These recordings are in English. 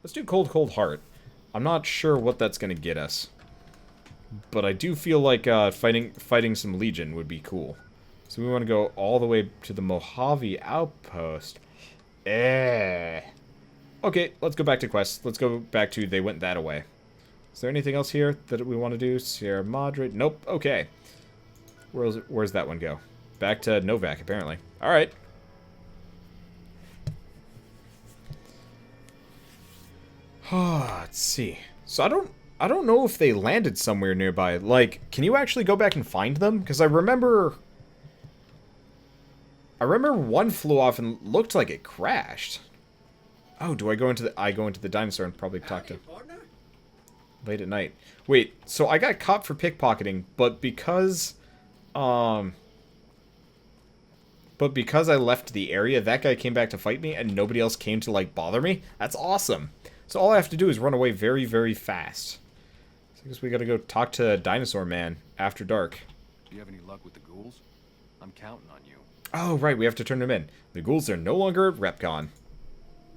Let's do Cold Cold Heart. I'm not sure what that's going to get us. But I do feel like fighting some Legion would be cool. So we want to go all the way to the Mojave Outpost. Eh. Okay, let's go back to quests. Let's go back to They Went That Away. Is there anything else here that we want to do? Sierra Madre? Nope. Okay. Where's that one go? Back to Novac, apparently. Alright. Let's see. So I don't know if they landed somewhere nearby. Like, can you actually go back and find them? Because I remember one flew off and looked like it crashed. Oh, do I go into the dinosaur and probably talk to late at night. Wait, so I got caught for pickpocketing, but because I left the area, that guy came back to fight me and nobody else came to like bother me. That's awesome. So all I have to do is run away very, very fast. So I guess we gotta go talk to Dinosaur Man after dark. Do you have any luck with the ghouls? I'm counting on you. Oh, right, we have to turn them in. The ghouls are no longer at RepCon.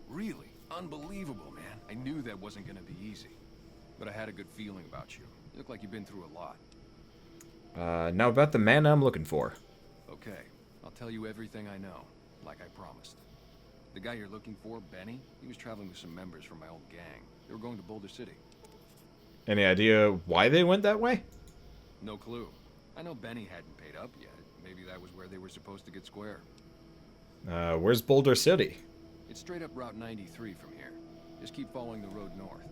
Really? Unbelievable, man. I knew that wasn't gonna be easy. But I had a good feeling about you. You look like you've been through a lot. Now about the man I'm looking for. Okay, I'll tell you everything I know, like I promised. The guy you're looking for, Benny, he was traveling with some members from my old gang. They were going to Boulder City. Any idea why they went that way? No clue. I know Benny hadn't paid up yet. Maybe that was where they were supposed to get square. Where's Boulder City? It's straight up Route 93 from here. Just keep following the road north.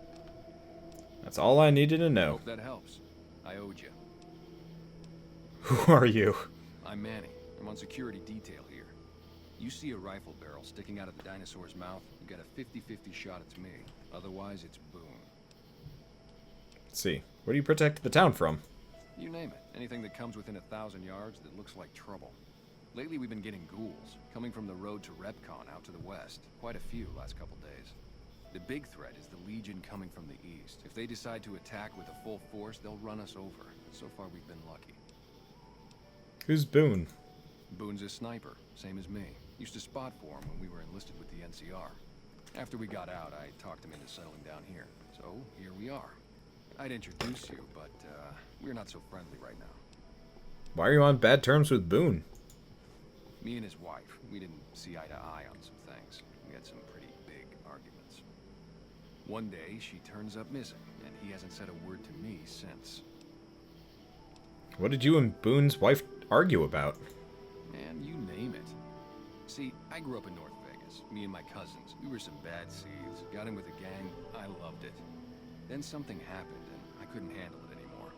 That's all I needed to know. Hope that helps. I owed you. Who are you? I'm Manny. I'm on security detail here. You see a rifle barrel sticking out of the dinosaur's mouth, you get a 50-50 shot it's me. Otherwise, it's Boone. Let's see. What do you protect the town from? You name it. Anything that comes within 1,000 yards that looks like trouble. Lately, we've been getting ghouls, coming from the road to RepCon out to the west. Quite a few last couple days. The big threat is the Legion coming from the east. If they decide to attack with a full force, they'll run us over. So far, we've been lucky. Who's Boone? Boone's a sniper, same as me. Used to spot for him when we were enlisted with the NCR. After we got out, I talked him into settling down here. So, here we are. I'd introduce you, but, we're not so friendly right now. Why are you on bad terms with Boone? Me and his wife, we didn't see eye to eye on some things. We had some pretty big arguments. One day, she turns up missing, and he hasn't said a word to me since. What did you and Boone's wife argue about? Man, you name it. See, I grew up in North Vegas. Me and my cousins, we were some bad seeds. Got in with a gang, I loved it. Then something happened, and I couldn't handle it anymore.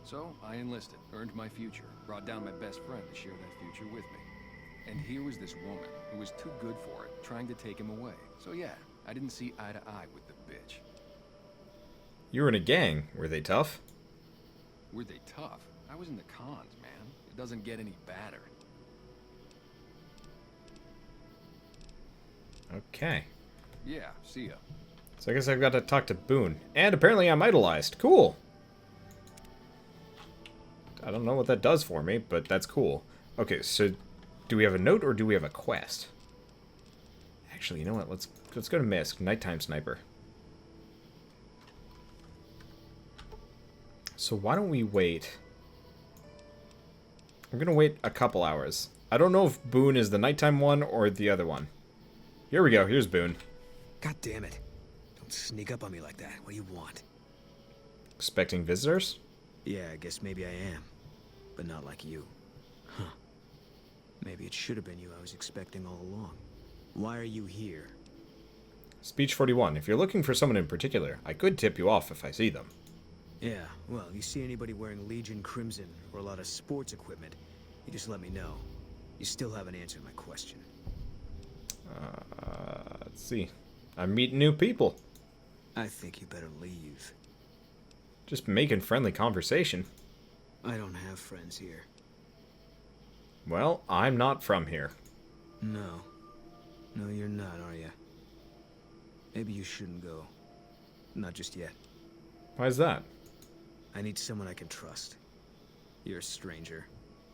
So, I enlisted, earned my future, brought down my best friend to share that future with me. And here was this woman, who was too good for it, trying to take him away. So yeah, I didn't see eye to eye with the bitch. You were in a gang. Were they tough? Were they tough? I was in the cons, man. It doesn't get any badder. Okay. Yeah, see ya. So I guess I've got to talk to Boone. And apparently I'm idolized. Cool. I don't know what that does for me, but that's cool. Okay, so do we have a note or do we have a quest? Actually, you know what? Let's go to Misk, Nighttime Sniper. So why don't we wait? I'm gonna wait a couple hours. I don't know if Boone is the nighttime one or the other one. Here we go. Here's Boone. God damn it. Don't sneak up on me like that. What do you want? Expecting visitors? Yeah, I guess maybe I am. But not like you. Huh. Maybe it should have been you I was expecting all along. Why are you here? Speech 41. If you're looking for someone in particular, I could tip you off if I see them. Yeah, well, you see anybody wearing Legion Crimson or a lot of sports equipment, you just let me know. You still haven't answered my question. Let's see. I'm meeting new people. I think you better leave. Just making friendly conversation. I don't have friends here. Well, I'm not from here. No. No, you're not, are you? Maybe you shouldn't go. Not just yet. Why's that? I need someone I can trust. You're a stranger.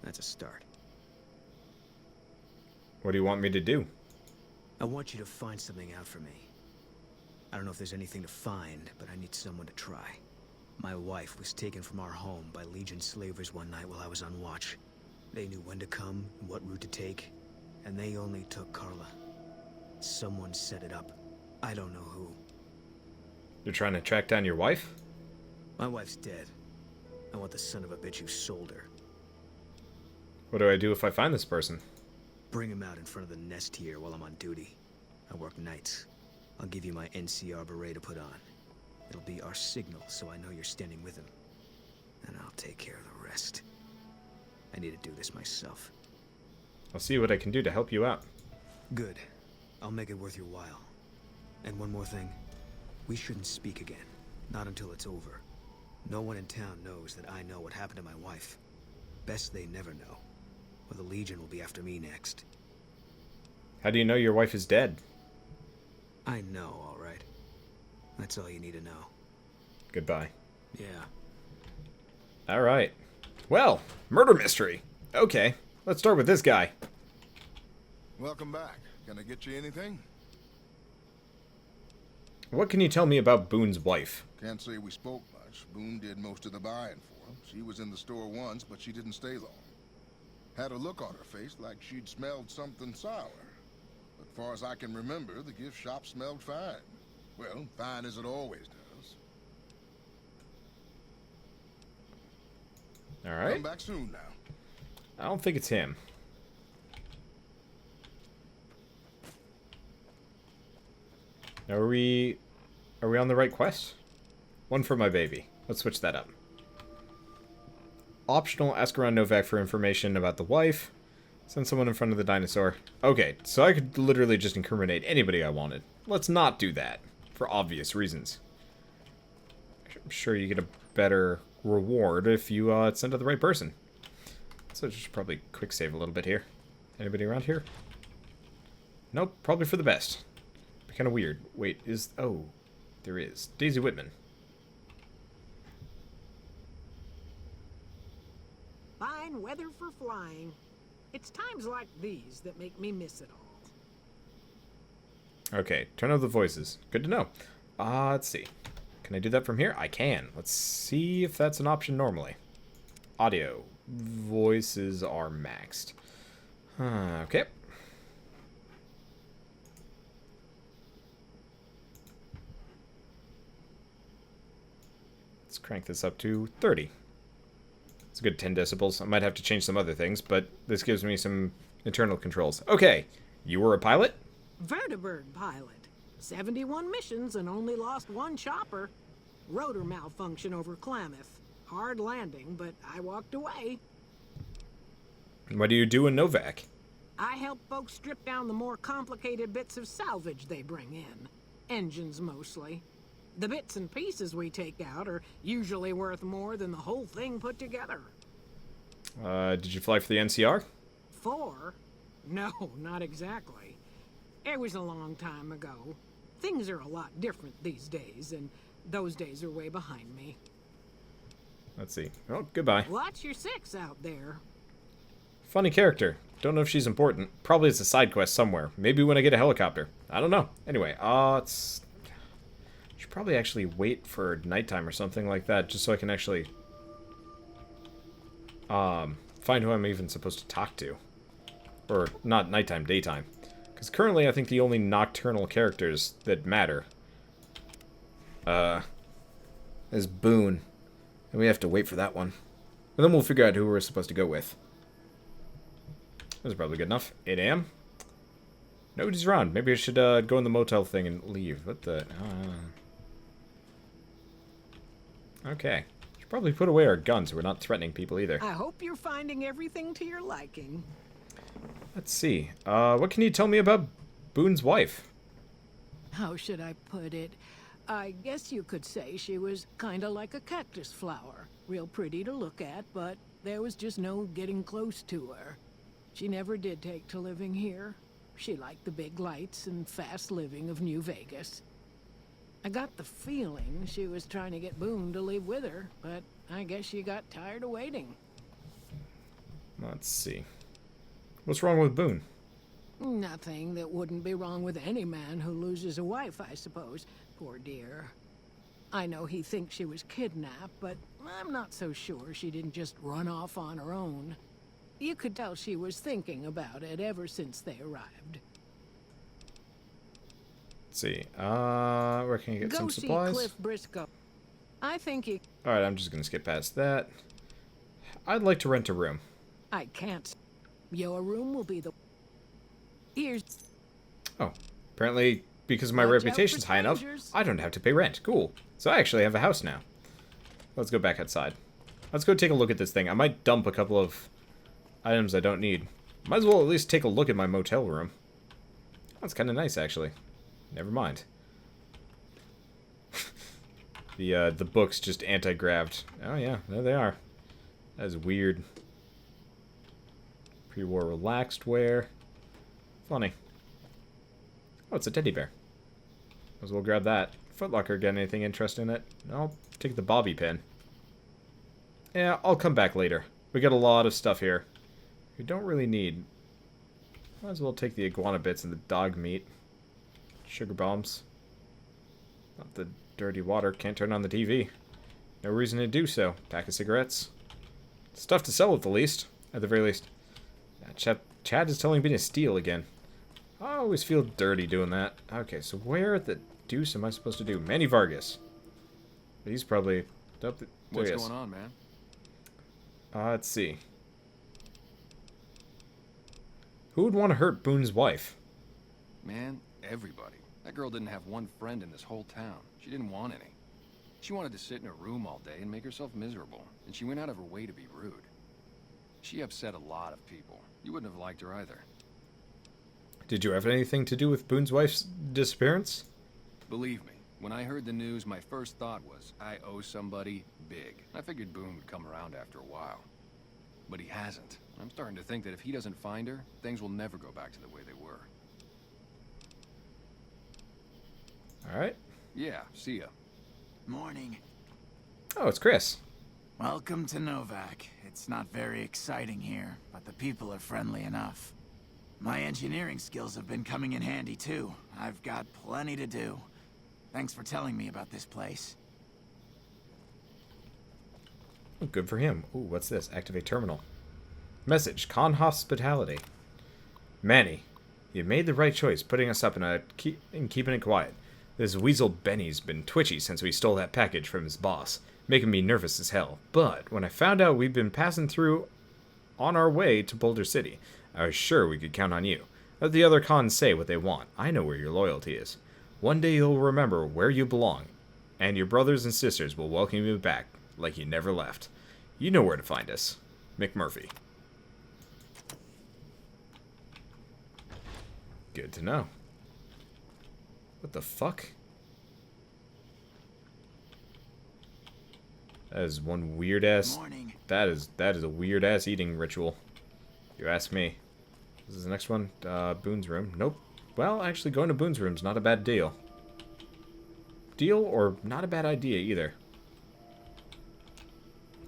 That's a start. What do you want me to do? I want you to find something out for me. I don't know if there's anything to find, but I need someone to try. My wife was taken from our home by Legion slavers one night while I was on watch. They knew when to come and what route to take, and they only took Carla. Someone set it up. I don't know who. You're trying to track down your wife? My wife's dead. I want the son of a bitch who sold her. What do I do if I find this person? Bring him out in front of the nest here while I'm on duty. I work nights. I'll give you my NCR beret to put on. It'll be our signal, so I know you're standing with him. And I'll take care of the rest. I need to do this myself. I'll see what I can do to help you out. Good. I'll make it worth your while. And one more thing. We shouldn't speak again. Not until it's over. No one in town knows that I know what happened to my wife. Best they never know. Or the Legion will be after me next. How do you know your wife is dead? I know, all right. That's all you need to know. Goodbye. Yeah. Alright. Well, murder mystery. Okay, let's start with this guy. Welcome back. Can I get you anything? What can you tell me about Boone's wife? Can't say we spoke much. Boone did most of the buying for him. She was in the store once, but she didn't stay long. Had a look on her face like she'd smelled something sour. But far as I can remember, the gift shop smelled fine. Well, fine as it always does. Alright. Come back soon now. I don't think it's him. Are we on the right quest? One for my baby. Let's switch that up. Optional, ask around Novac for information about the wife. Send someone in front of the dinosaur. Okay, so I could literally just incriminate anybody I wanted. Let's not do that, for obvious reasons. I'm sure you get a better reward if you send to the right person. So just probably quick save a little bit here. Anybody around here? Nope, probably for the best. Kind of weird. Wait, oh, there is. Daisy Whitman. Fine weather for flying. It's times like these that make me miss it all. Okay, turn off the voices. Good to know. Let's see. Can I do that from here? I can. Let's see if that's an option normally. Audio. Voices are maxed. Okay. Let's crank this up to 30. It's a good 10 decibels. I might have to change some other things, but this gives me some internal controls. Okay, you were a pilot? Vertibird pilot. 71 missions and only lost one chopper. Rotor malfunction over Klamath. Hard landing, but I walked away. What do you do in Novac? I help folks strip down the more complicated bits of salvage they bring in. Engines mostly. The bits and pieces we take out are usually worth more than the whole thing put together. Did you fly for the NCR? 4? No, not exactly. It was a long time ago. Things are a lot different these days, and those days are way behind me. Let's see. Oh, goodbye. Watch your 6 out there. Funny character. Don't know if she's important. Probably it's a side quest somewhere. Maybe when I get a helicopter. I don't know. Anyway, should probably actually wait for nighttime or something like that, just so I can actually find who I'm even supposed to talk to. Or not nighttime, daytime. Because currently I think the only nocturnal characters that matter is Boone. And we have to wait for that one. And then we'll figure out who we're supposed to go with. That's probably good enough. 8 a.m. Nobody's around. Maybe I should go in the motel thing and leave. What the... Okay. Should probably put away our guns so we're not threatening people either. I hope you're finding everything to your liking. Let's see. What can you tell me about Boone's wife? How should I put it? I guess you could say she was kinda like a cactus flower. Real pretty to look at, but there was just no getting close to her. She never did take to living here. She liked the big lights and fast living of New Vegas. I got the feeling she was trying to get Boone to live with her, but I guess she got tired of waiting. Let's see. What's wrong with Boone? Nothing that wouldn't be wrong with any man who loses a wife, I suppose. Poor dear. I know he thinks she was kidnapped, but I'm not so sure she didn't just run off on her own. You could tell she was thinking about it ever since they arrived. Let's see. Where can you get some supplies? Go see Cliff Briscoe. I think he... Alright, I'm just gonna skip past that. I'd like to rent a room. I can't. Your room will be the... Here's... Oh, apparently because my Watch out reputation's for high enough, strangers. I don't have to pay rent. Cool. So I actually have a house now. Let's go back outside. Let's go take a look at this thing. I might dump a couple of items I don't need. Might as well at least take a look at my motel room. That's kind of nice, actually. Never mind. The book's just anti-graved. Oh yeah, there they are. That is weird. Pre-war relaxed wear. Funny. Oh, it's a teddy bear. Might as well grab that. Foot Locker got anything interesting in it? No, take the bobby pin. Yeah, I'll come back later. We got a lot of stuff here. We don't really need. Might as well take the iguana bits and the dog meat. Sugar bombs. Not the dirty water. Can't turn on the TV. No reason to do so. Pack of cigarettes. Stuff to sell at the least. At the very least. Chad is telling me to steal again. I always feel dirty doing that. Okay, so where the deuce am I supposed to do? Manny Vargas. He's probably up the... What's going on, man? Let's see. Who would want to hurt Boone's wife? Man, everybody. That girl didn't have one friend in this whole town. She didn't want any. She wanted to sit in her room all day and make herself miserable, and she went out of her way to be rude. She upset a lot of people. You wouldn't have liked her either. Did you have anything to do with Boone's wife's disappearance? Believe me, when I heard the news, my first thought was, I owe somebody big. I figured Boone would come around after a while. But he hasn't. I'm starting to think that if he doesn't find her, things will never go back to the way they were. Alright. Yeah, see ya. Morning. Oh, it's Chris. Welcome to Novac. It's not very exciting here, but the people are friendly enough. My engineering skills have been coming in handy too. I've got plenty to do. Thanks for telling me about this place. Oh, good for him. Ooh, what's this? Activate terminal. Message. Con hospitality. Manny, you made the right choice putting us up and keeping it quiet. This weasel Benny's been twitchy since we stole that package from his boss, making me nervous as hell. But when I found out we'd been passing through on our way to Boulder City, I was sure we could count on you. Let the other cons say what they want. I know where your loyalty is. One day you'll remember where you belong, and your brothers and sisters will welcome you back like you never left. You know where to find us. McMurphy. Good to know. What the fuck? That is one weird ass. Morning. That is a weird ass eating ritual. You ask me. This is the next one. Boone's room. Nope. Well, actually, going to Boone's room is not a bad deal. Deal or not a bad idea either.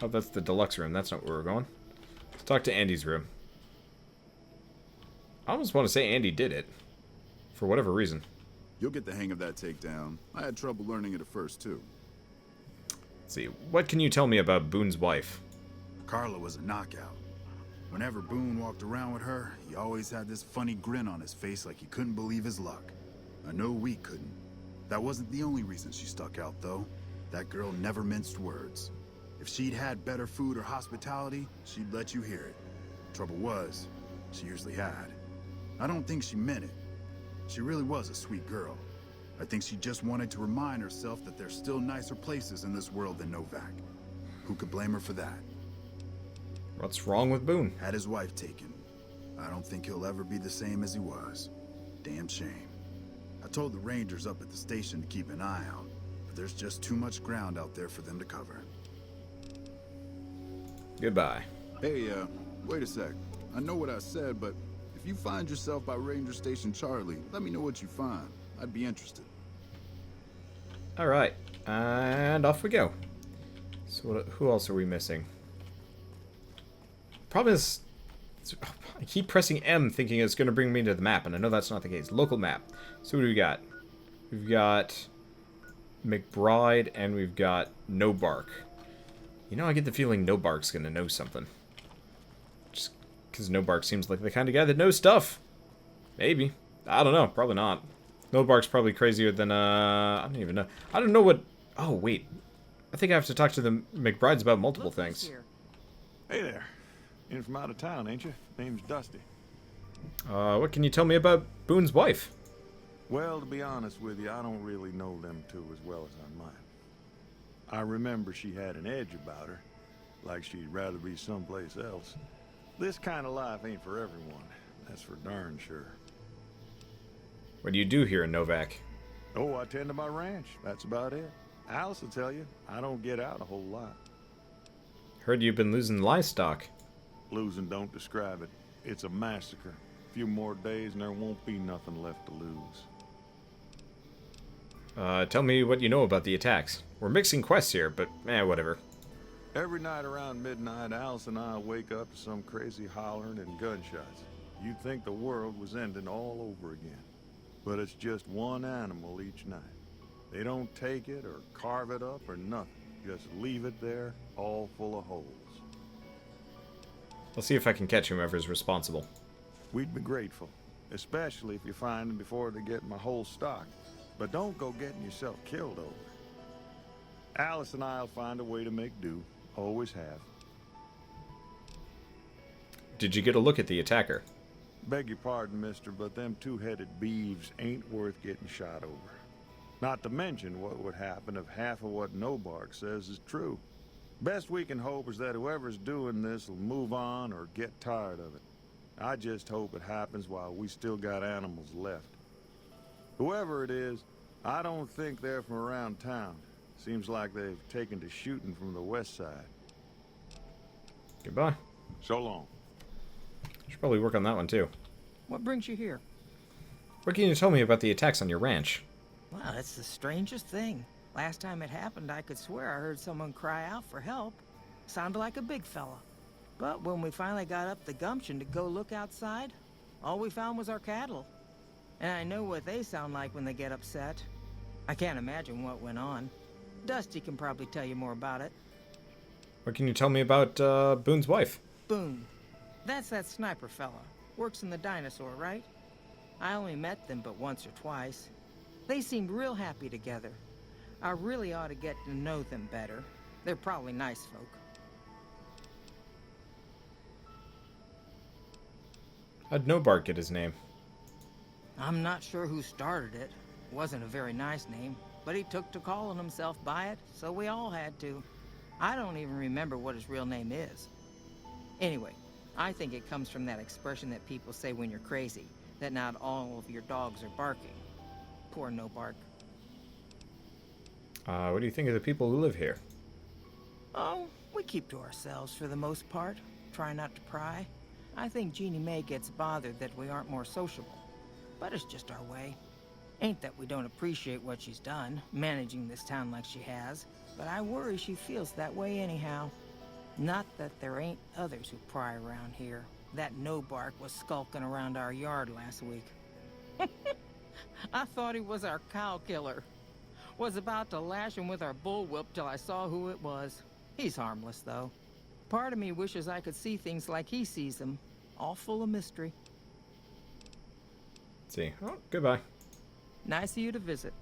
Oh, that's the deluxe room. That's not where we're going. Let's talk to Andy's room. I almost want to say Andy did it. For whatever reason. You'll get the hang of that takedown. I had trouble learning it at first, too. Let's see. What can you tell me about Boone's wife? Carla was a knockout. Whenever Boone walked around with her, he always had this funny grin on his face like he couldn't believe his luck. I know we couldn't. That wasn't the only reason she stuck out, though. That girl never minced words. If she'd had better food or hospitality, she'd let you hear it. Trouble was, she usually had. I don't think she meant it. She really was a sweet girl. I think she just wanted to remind herself that there's still nicer places in this world than Novac. Who could blame her for that? What's wrong with Boone? Had his wife taken. I don't think he'll ever be the same as he was. Damn shame. I told the Rangers up at the station to keep an eye out, but there's just too much ground out there for them to cover. Goodbye. Hey, wait a sec. I know what I said, but if you find yourself by Ranger Station Charlie, let me know what you find. I'd be interested. Alright. And off we go. So who else are we missing? Problem is, I keep pressing M thinking it's going to bring me to the map, and I know that's not the case. Local map. So what do we got? We've got McBride, and we've got No Bark. You know, I get the feeling No Bark's gonna know something. Just because No Bark seems like the kind of guy that knows stuff. Maybe. I don't know. Probably not. No Bark's probably crazier than, I don't even know. I don't know what... Oh, wait. I think I have to talk to the McBrides about multiple things. Hey there. In from out of town, ain't you? Name's Dusty. What can you tell me about Boone's wife? Well, to be honest with you, I don't really know them two as well as I might. I remember she had an edge about her, like she'd rather be someplace else. This kind of life ain't for everyone, that's for darn sure. What do you do here in Novac? Oh, I tend to my ranch, that's about it. Alice will tell you, I don't get out a whole lot. Heard you've been losing livestock. Losing don't describe it. It's a massacre. A few more days and there won't be nothing left to lose. Tell me what you know about the attacks. We're mixing quests here, but whatever. Every night around midnight, Alice and I wake up to some crazy hollering and gunshots. You'd think the world was ending all over again. But it's just one animal each night. They don't take it or carve it up or nothing. Just leave it there, all full of holes. I'll see if I can catch whoever's responsible. We'd be grateful, especially if you find them before they get my whole stock. But don't go getting yourself killed over it. Alice and I'll find a way to make do. Always have. Did you get a look at the attacker? Beg your pardon, mister, but them two-headed beeves ain't worth getting shot over. Not to mention what would happen if half of what Nobark says is true. Best we can hope is that whoever's doing this will move on or get tired of it. I just hope it happens while we still got animals left. Whoever it is, I don't think they're from around town. Seems like they've taken to shooting from the west side. Goodbye. So long. Should probably work on that one too. What brings you here? What can you tell me about the attacks on your ranch? Wow, that's the strangest thing. Last time it happened, I could swear I heard someone cry out for help. Sounded like a big fella. But when we finally got up the gumption to go look outside, all we found was our cattle. And I know what they sound like when they get upset. I can't imagine what went on. Dusty can probably tell you more about it. What can you tell me about Boone's wife? Boone. That's that sniper fella. Works in the dinosaur, right? I only met them but once or twice. They seemed real happy together. I really ought to get to know them better. They're probably nice folk. How'd No Bark get his name? I'm not sure who started it. Wasn't a very nice name, but he took to calling himself by it, so we all had to. I don't even remember what his real name is. Anyway, I think it comes from that expression that people say when you're crazy, that not all of your dogs are barking. Poor No Bark. What do you think of the people who live here? Oh, we keep to ourselves for the most part. Try not to pry. I think Jeannie Mae gets bothered that we aren't more sociable. But it's just our way. Ain't that we don't appreciate what she's done, managing this town like she has, but I worry she feels that way anyhow. Not that there ain't others who pry around here. That No Bark was skulking around our yard last week. I thought he was our cow killer. Was about to lash him with our bullwhip till I saw who it was. He's harmless, though. Part of me wishes I could see things like he sees them, all full of mystery. Let's see. Oh, goodbye. Nice of you to visit.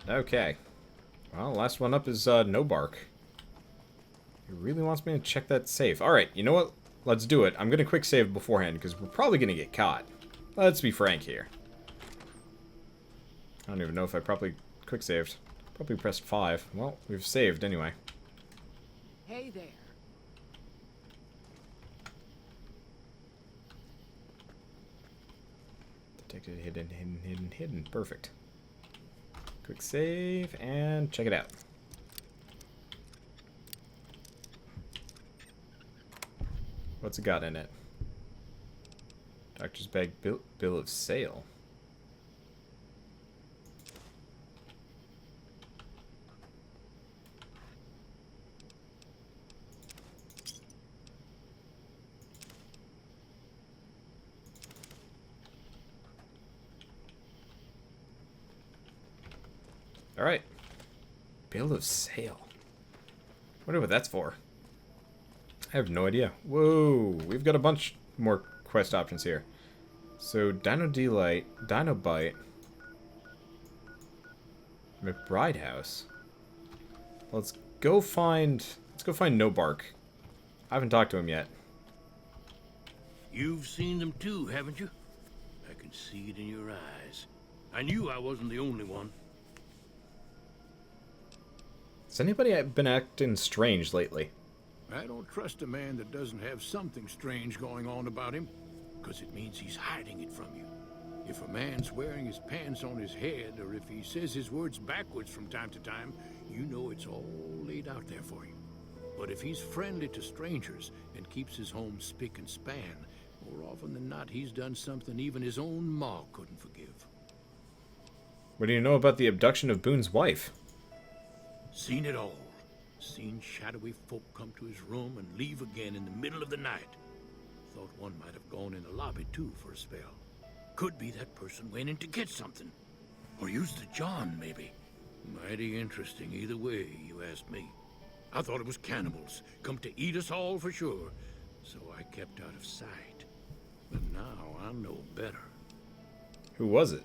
Okay. Well, last one up is No Bark. He really wants me to check that safe. Alright, you know what? Let's do it. I'm going to quick save beforehand because we're probably going to get caught. Let's be frank here. I don't even know if I probably quick saved. Probably pressed 5. Well, we've saved anyway. Hey there. Detected, hidden, hidden, hidden, hidden. Perfect. Quick save and check it out. What's it got in it? Doctor's bag bill of sale. Alright. Bill of sale. Wonder what that's for. I have no idea. Whoa, we've got a bunch more quest options here. So, Dino Delight, Dino Bite, McBride House. Let's go find Nobark. I haven't talked to him yet. You've seen them too, haven't you? I can see it in your eyes. I knew I wasn't the only one. Has anybody been acting strange lately? I don't trust a man that doesn't have something strange going on about him, because it means he's hiding it from you. If a man's wearing his pants on his head, or if he says his words backwards from time to time, you know it's all laid out there for you. But if he's friendly to strangers and keeps his home spick and span, more often than not, he's done something even his own ma couldn't forgive. What do you know about the abduction of Boone's wife? Seen it all. Seen shadowy folk come to his room and leave again in the middle of the night. Thought one might have gone in the lobby too for a spell. Could be that person went in to get something. Or used the John, maybe. Mighty interesting either way, you asked me. I thought it was cannibals, come to eat us all for sure. So I kept out of sight. But now I know better. Who was it?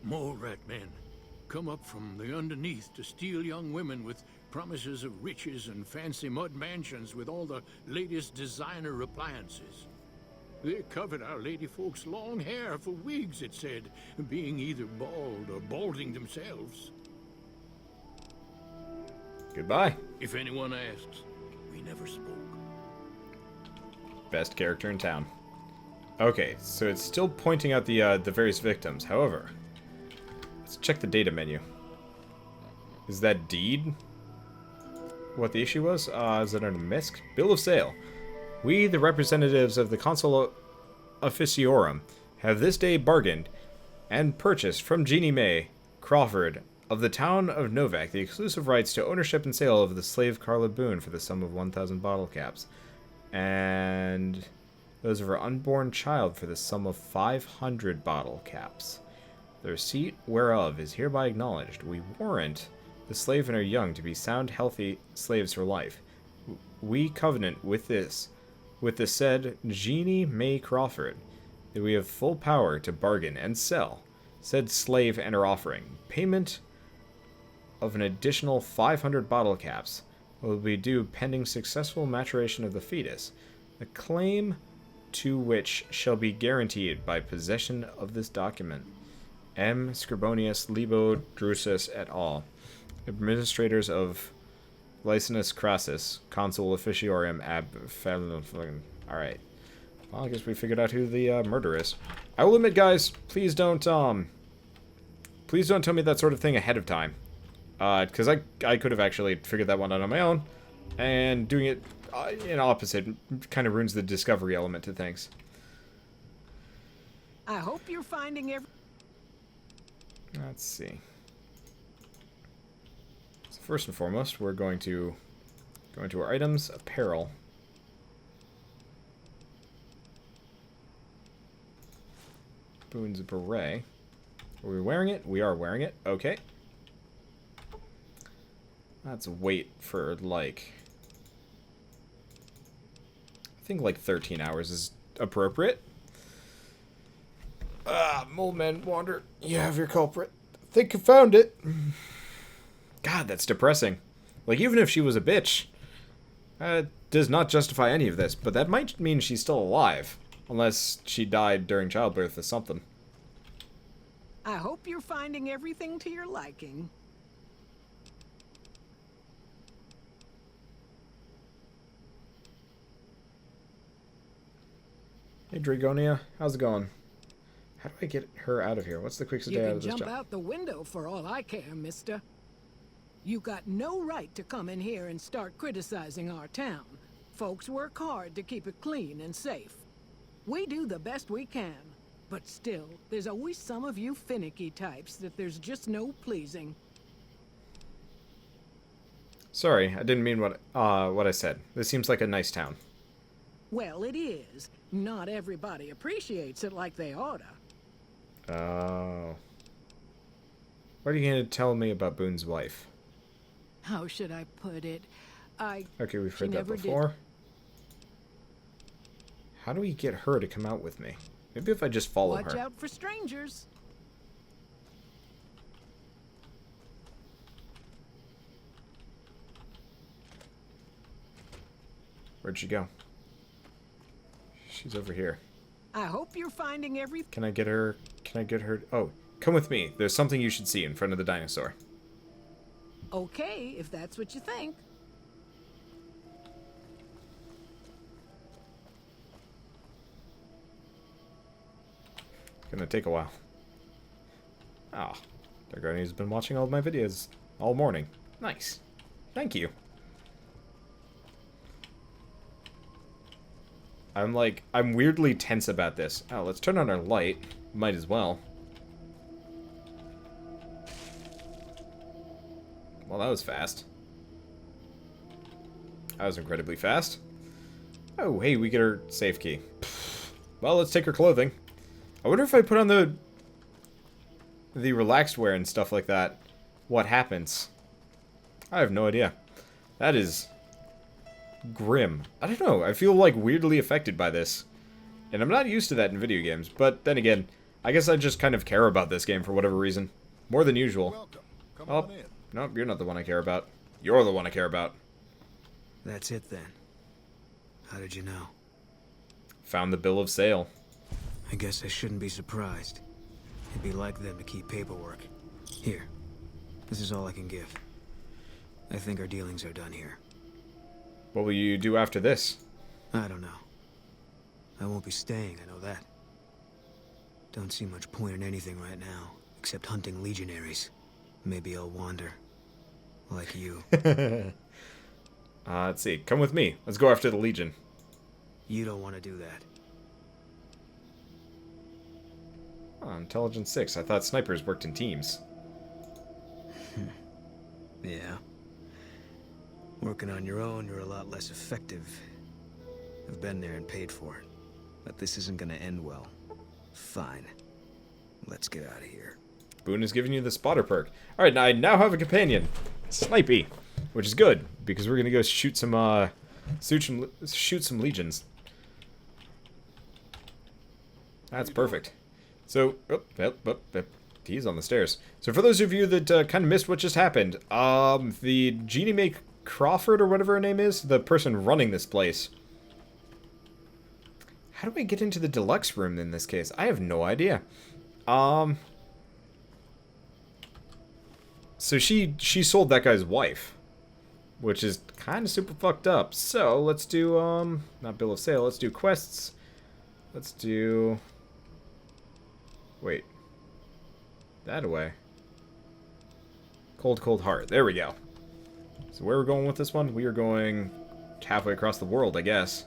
More rat men. Come up from the underneath to steal young women with promises of riches and fancy mud mansions with all the latest designer appliances. They covered our lady folks' long hair for wigs, it said, being either bald or balding themselves. Goodbye. If anyone asks, we never spoke. Best character in town. Okay, so it's still pointing out the various victims. However, let's check the data menu. Is that deed what the issue was? Is it under MISC? Bill of sale. We, the representatives of the Consul Officiorum, have this day bargained and purchased from Jeannie Mae Crawford of the town of Novac the exclusive rights to ownership and sale of the slave Carla Boone for the sum of 1,000 bottle caps, and those of her unborn child for the sum of 500 bottle caps. The receipt whereof is hereby acknowledged. We warrant the slave and her young to be sound, healthy slaves for life. We covenant with the said Jeannie Mae Crawford, that we have full power to bargain and sell said slave and her offering. Payment of an additional 500 bottle caps will be due pending successful maturation of the fetus, a claim to which shall be guaranteed by possession of this document. M. Scribonius Libo Drusus et al., administrators of Licinus Crassus, Consul Officiorum ab... Alright. Well, I guess we figured out who the murderer is. I will admit, guys, please don't tell me that sort of thing ahead of time. Because I could have actually figured that one out on my own, and doing it in opposite kind of ruins the discovery element to things. I hope you're finding every... Let's see. So first and foremost, we're going to go into our items, apparel. Boone's beret. Are we wearing it? We are wearing it. Okay. Let's wait for, like... I think, like, 13 hours is appropriate. Mole Man Wander. You have your culprit. I think you found it. God, that's depressing. Like, even if she was a bitch, does not justify any of this, but that might mean she's still alive. Unless she died during childbirth or something. I hope you're finding everything to your liking. Hey, Dragonia. How's it going? How do I get her out of here? What's the quickest You way out can of this jump job? out the window for all I care, mister. You got no right to come in here and start criticizing our town. Folks work hard to keep it clean and safe. We do the best we can, but still, there's always some of you finicky types that there's just no pleasing. Sorry, I didn't mean what I said. This seems like a nice town. Well, it is. Not everybody appreciates it like they oughta. Oh. What are you going to tell me about Boone's wife? How should I put it? Okay, we've She heard that never did- before. How do we get her to come out with me? Maybe if I just follow Watch her. out for strangers. Where'd she go? She's over here. I hope you're finding every... Can I get her? Can I get her? Oh, come with me. There's something you should see in front of the dinosaur. Okay, if that's what you think. Gonna take a while. Ah, Dargoni's been watching all of my videos all morning. Nice. Thank you. I'm weirdly tense about this. Oh, let's turn on our light. Might as well. Well, that was fast. That was incredibly fast. Oh, hey, we get her safe key. Well, let's take her clothing. I wonder if I put on the relaxed wear and stuff like that, what happens? I have no idea. That is grim. I don't know. I feel like weirdly affected by this. And I'm not used to that in video games. But then again, I guess I just kind of care about this game for whatever reason. More than usual. Welcome. Come Oh, on in. no, you're not the one I care about. You're the one I care about. That's it then. How did you know? Found the bill of sale. I guess I shouldn't be surprised. It'd be like them to keep paperwork. Here. This is all I can give. I think our dealings are done here. What will you do after this? I don't know. I won't be staying, I know that. Don't see much point in anything right now, except hunting legionaries. Maybe I'll wander. Like you. Let's see. Come with me. Let's go after the Legion. You don't want to do that. Oh, Intelligence 6. I thought snipers worked in teams. Yeah. Working on your own, you're a lot less effective. I've been there and paid for it. But this isn't gonna end well. Fine. Let's get out of here. Boone is giving you the spotter perk. Alright, now I now have a companion. Snipey. Which is good, because we're gonna go shoot some legions. That's perfect. So, he's on the stairs. So for those of you that kind of missed what just happened, the Jeannie Mae Crawford, or whatever her name is, the person running this place. How do I get into the deluxe room in this case? I have no idea. So she sold that guy's wife, which is kind of super fucked up. So let's do, not bill of sale, let's do quests. Let's do... Wait. That away. Cold, cold heart. There we go. So where we're going with this one? We are going halfway across the world, I guess.